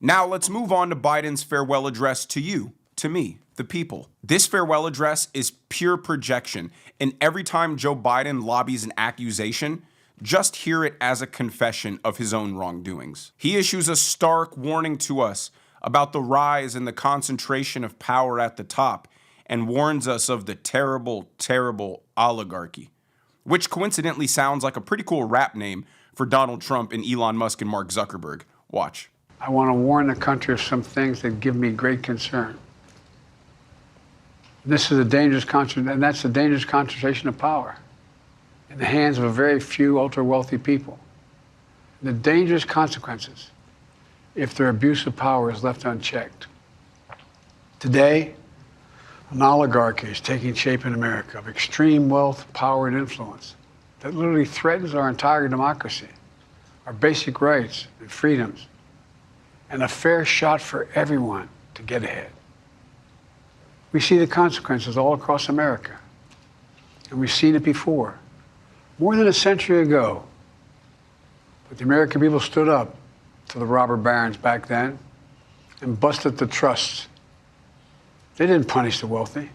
Now let's move on to Biden's farewell address to you, to me, the people. This farewell address is pure projection, and every time Joe Biden lobbies an accusation, just hear it as a confession of his own wrongdoings. He issues a stark warning to us about the rise and the concentration of power at the top and warns us of the terrible, terrible oligarchy, which coincidentally sounds like a pretty cool rap name for Donald Trump and Elon Musk and Mark Zuckerberg. Watch. I want to warn the country of some things that give me great concern. This is a dangerous concentration, and that's a dangerous concentration of power in the hands of a very few ultra-wealthy people. The dangerous consequences if their abuse of power is left unchecked. Today, an oligarchy is taking shape in America of extreme wealth, power, and influence that literally threatens our entire democracy, our basic rights and freedoms, and a fair shot for everyone to get ahead. We see the consequences all across America, and we've seen it before. More than a century ago, but the American people stood up to the robber barons back then and busted the trusts. They didn't punish the wealthy,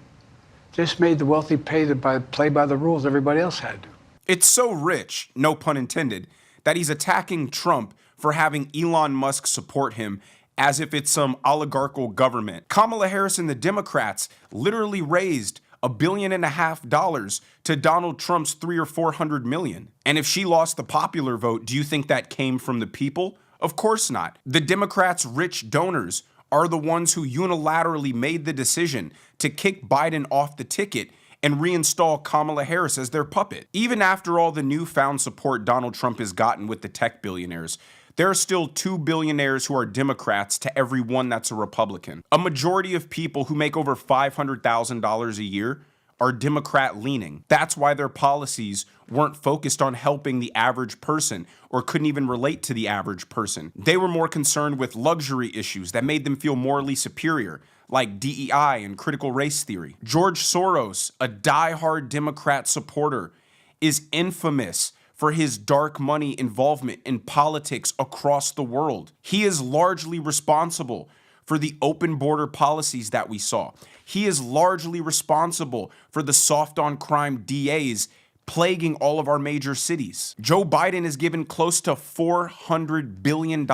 just made the wealthy play by the rules everybody else had to. It's so rich, no pun intended, that he's attacking Trump for having Elon Musk support him as if it's some oligarchical government. Kamala Harris and the Democrats literally raised $1.5 billion to Donald Trump's $300 or $400 million. And if she lost the popular vote, do you think that came from the people? Of course not. The Democrats' rich donors are the ones who unilaterally made the decision to kick Biden off the ticket and reinstall Kamala Harris as their puppet. Even after all the newfound support Donald Trump has gotten with the tech billionaires, there are still 2 billionaires who are Democrats to every one that's a Republican. A majority of people who make over $500,000 a year are Democrat-leaning. That's why their policies weren't focused on helping the average person or couldn't even relate to the average person. They were more concerned with luxury issues that made them feel morally superior, like DEI and critical race theory. George Soros, a die-hard Democrat supporter, is infamous for his dark money involvement in politics across the world. He is largely responsible for the open border policies that we saw. He is largely responsible for the soft on crime DAs plaguing all of our major cities. Joe Biden has given close to $400 billion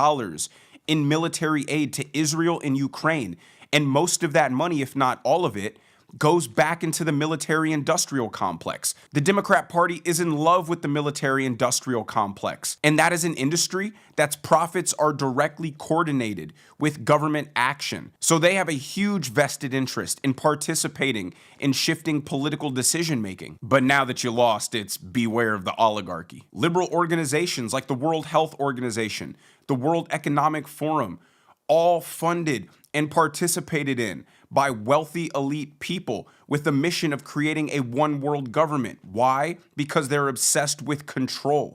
in military aid to Israel and Ukraine, and most of that money, if not all of it, goes back into the military-industrial complex. The Democrat Party is in love with the military-industrial complex, and that is an industry that's profits are directly coordinated with government action. So they have a huge vested interest in participating in shifting political decision-making. But now that you lost, it's beware of the oligarchy. Liberal organizations like the World Health Organization, the World Economic Forum, all funded and participated in by wealthy elite people with the mission of creating a one world government. Why? Because they're obsessed with control.